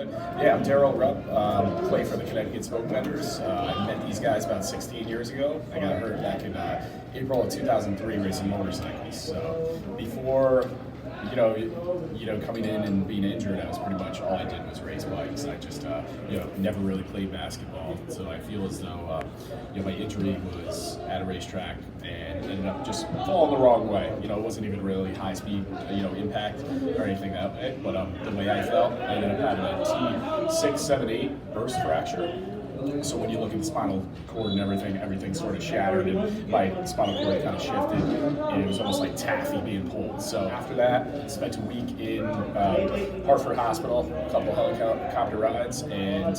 good. Yeah, I'm Daryl Rupp, play for the Connecticut Spokebenders. I met these guys about 16 years ago. I got hurt back in April of 2003 racing motorcycles. So before, coming in and being injured, I was pretty much all I did was race bikes. I just, never really played basketball. So I feel as though, my injury was at a racetrack and ended up just falling the wrong way. It wasn't even really high speed, impact or anything that way. But the way I felt, I ended up having a T678 burst fracture. So when you look at the spinal cord and everything sort of shattered, and my spinal cord kind of shifted, and it was almost like taffy being pulled. So after that, spent a week in Hartford Hospital, a couple helicopter rides, and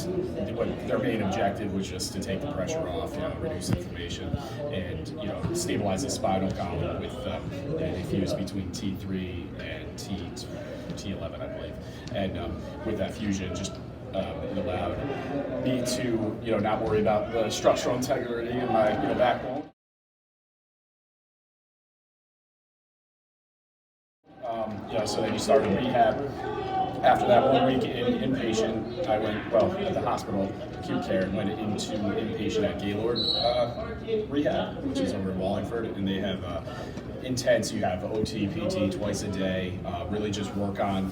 their main objective was just to take the pressure off, reduce inflammation, and stabilize the spinal column with they fuse between T3 and T11, I believe, and with that fusion, just it allowed me to, not worry about the structural integrity in my, backbone. So then you started rehab. After that 1 week in inpatient, I went, at the hospital, acute care, and went into inpatient at Gaylord Rehab, which is over in Wallingford, and they have intense. You have OTP twice a day, really just work on,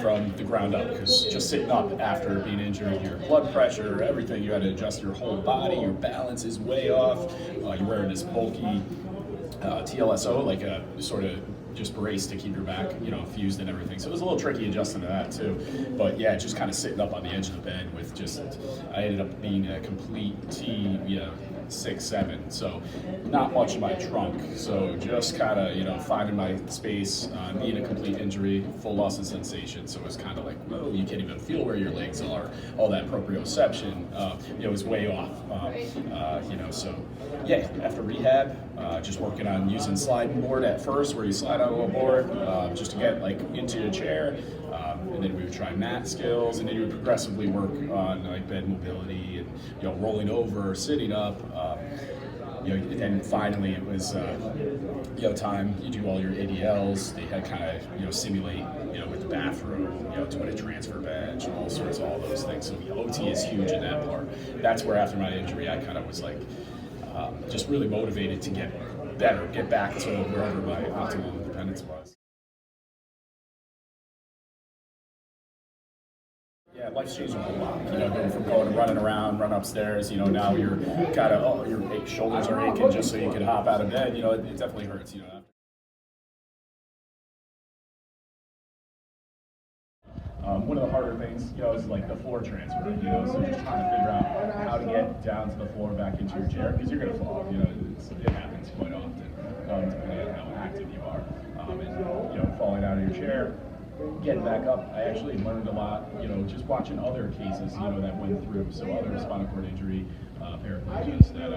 from the ground up, because just sitting up after being injured, your blood pressure, everything, you had to adjust your whole body, your balance is way off, you're wearing this bulky TLSO, like a sort of just brace to keep your back, fused and everything. So it was a little tricky adjusting to that too. But yeah, just kind of sitting up on the edge of the bed with I ended up being a complete T6-7. So not much in my trunk. So just kind of, finding my space, being a complete injury, full loss of sensation. So it was kind of like, you can't even feel where your legs are. All that proprioception, was way off. So yeah, after rehab, just working on using sliding board at first, where you slide on a little board, just to get into your chair, and then we would try mat skills, and then you would progressively work on like bed mobility and rolling over, sitting up. And then finally it was time. You do all your ADLs. They had kind of simulate with the bathroom, doing a transfer bench, all sorts of all those things. So OT is huge in that part. That's where after my injury I kind of was like just really motivated to get better, get back to wherever my optimal independence was. Yeah, life's changed a whole lot. Going from running around, run upstairs. Now you're kind of your shoulders are aching just so you can hop out of bed. It definitely hurts. One of the harder things, is like the floor transfer. So just trying to figure out how to get down to the floor back into your chair, because you're gonna fall. It happens quite often, depending on how active you are. And falling out of your chair, getting back up. I actually learned a lot, just watching other cases, that went through. So other spinal cord injury paraplegics that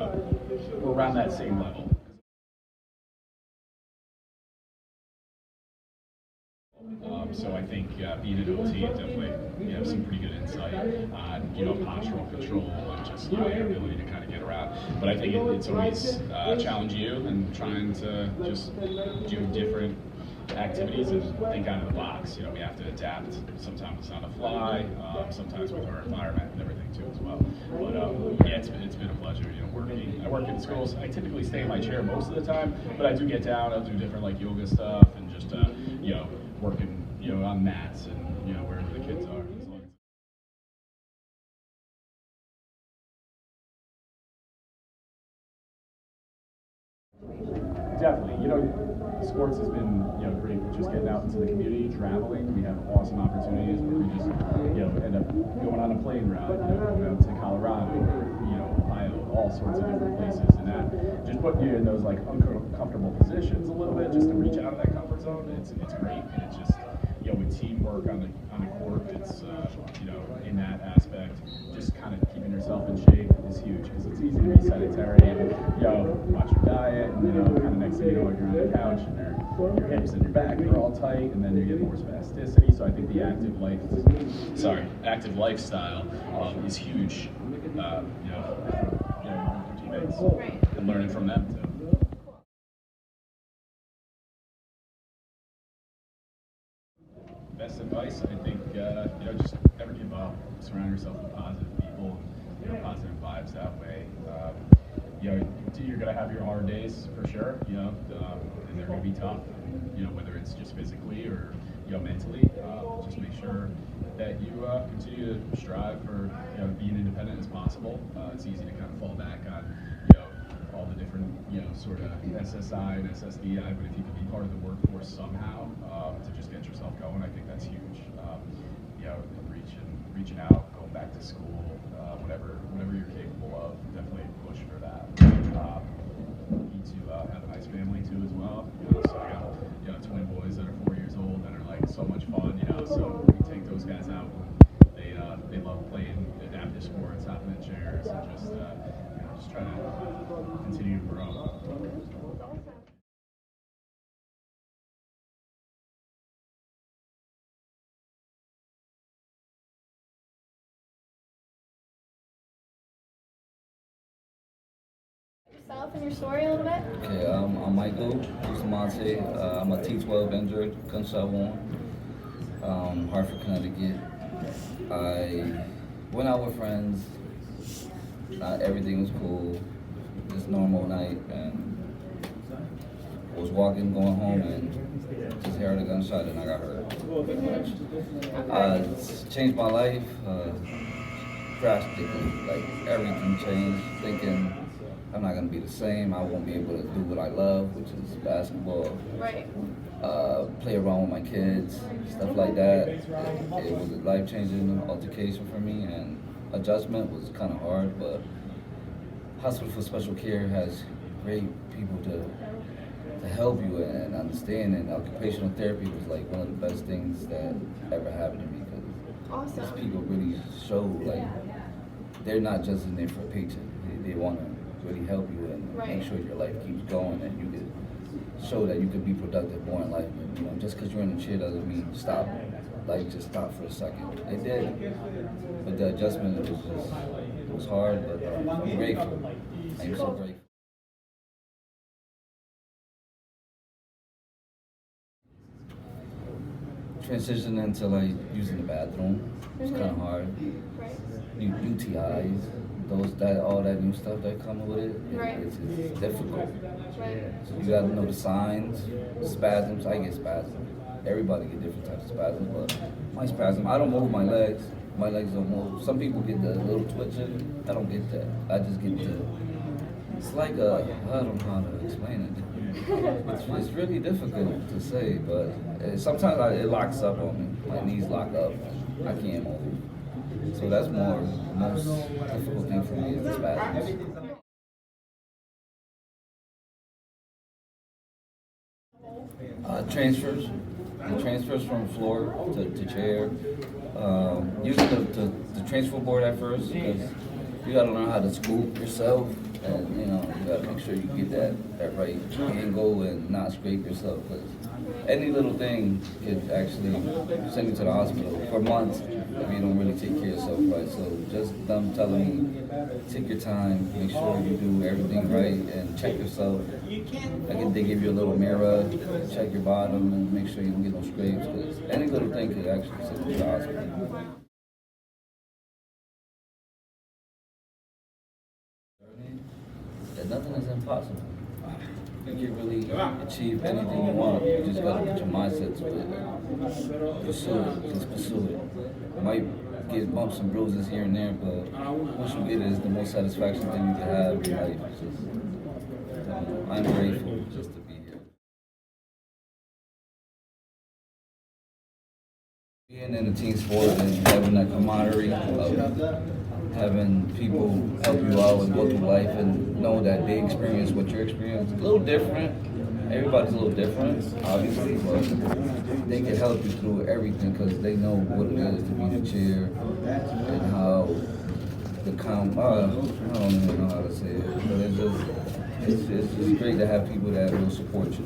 were around that same level. So I think being an OT, definitely have some pretty good insight on postural control and just your ability to kind of get around. But I think it's always challenge you and trying to just do different activities and think out of the box. We have to adapt. Sometimes it's on the fly, sometimes with our environment and everything too as well. But it's been a pleasure. I work in schools. I typically stay in my chair most of the time, but I do get down. I'll do different like yoga stuff and just working on mats and wherever the kids are. Definitely. Sports has been great. Just getting out into the community, traveling. We have awesome opportunities where we just end up going on a plane ride, going out to Colorado, Ohio, all sorts of different places, and that just putting you in those like uncomfortable positions a little bit, just to reach out of that comfort zone. It's great, and it's just with teamwork on the court, it's in that aspect, just kind of keeping yourself in shape is huge, because it's easy to be sedentary and watch your diet, and kind of next thing you know, you're on the couch and your hips and your back are all tight, and then you get more spasticity. So I think the active lifestyle is huge. Teammates and learning from them too. Best advice, I think, just never give up. surround yourself with positive people, positive vibes that way. You're gonna have your hard days for sure, and they're gonna be tough, whether it's just physically or mentally. Just make sure that you continue to strive for being independent as possible. It's easy to kind of fall back on all the different sort of SSI and SSDI, but if you can be part of the workforce somehow to just get yourself going, I think that's huge. Reaching out, going back to school, whatever you're capable of, definitely push for that. Need to have a nice family too as well. So I got twin boys that are 4 years old that are like so much fun. So we take those guys out. They love playing adaptive sports, hopping in chairs, and just trying to continue to grow. Yourself and your story a little bit? Okay, I'm Michael Bustamante. I'm a T12 injured, gunshot wound, Hartford, Connecticut. I went out with friends. Everything was cool. Just normal night, and was walking, going home, and just heard a gunshot, and I got hurt. It's changed my life drastically. Like everything changed. Thinking I'm not gonna be the same. I won't be able to do what I love, which is basketball. Right. Play around with my kids, stuff like that. It was a life-changing altercation for me, and adjustment was kind of hard, but Hospital for Special Care has great people to help you and understand, and occupational therapy was like one of the best things that ever happened to me, because these people really show like they're not just in there for a paycheck. They want to really help you and make sure your life keeps going, and you can show that you can be productive more in life. And, just because you're in a chair doesn't mean stop. Life just stop for a second. It did, but the adjustment was hard. But I'm grateful. I'm so grateful. Transitioning into like using the bathroom was kind of hard. UTIs, all that new stuff that comes with it. It's difficult. So you got to know the signs, spasms. I get spasms. Everybody get different types of spasms, but my spasm, I don't move my legs. My legs don't move. Some people get the little twitching. I don't get that. I just get it's like I don't know how to explain it. It's really difficult to say, but sometimes it locks up on me. My knees lock up. I can't move. So that's the most difficult thing for me is the spasms. The transfers from floor to chair. Using the transfer board at first, because you got to learn how to scoop yourself, and you got to make sure you get that right angle and not scrape yourself, because any little thing could actually send you to the hospital for months if you don't really take care of yourself right. So just them telling me, take your time, make sure you do everything right, and check yourself. Like they give you a little mirror, check your bottom, and make sure you don't get no scrapes, because any little thing could actually send you to the hospital. That nothing is impossible. You can really achieve anything you want. You just gotta put your mindset to it. Pursue it. Just pursue it. You might get bumps and bruises here and there, but once you get it, it's the most satisfaction thing you can have in life. I'm grateful just to be here. Being in a team sport and having that camaraderie of having people help you out and go through life and know that they experience what you're experiencing. A little different. Everybody's a little different, obviously, but they can help you through everything because they know what it is to be in a chair and how the I don't even know how to say it, but it's just great to have people that will support you.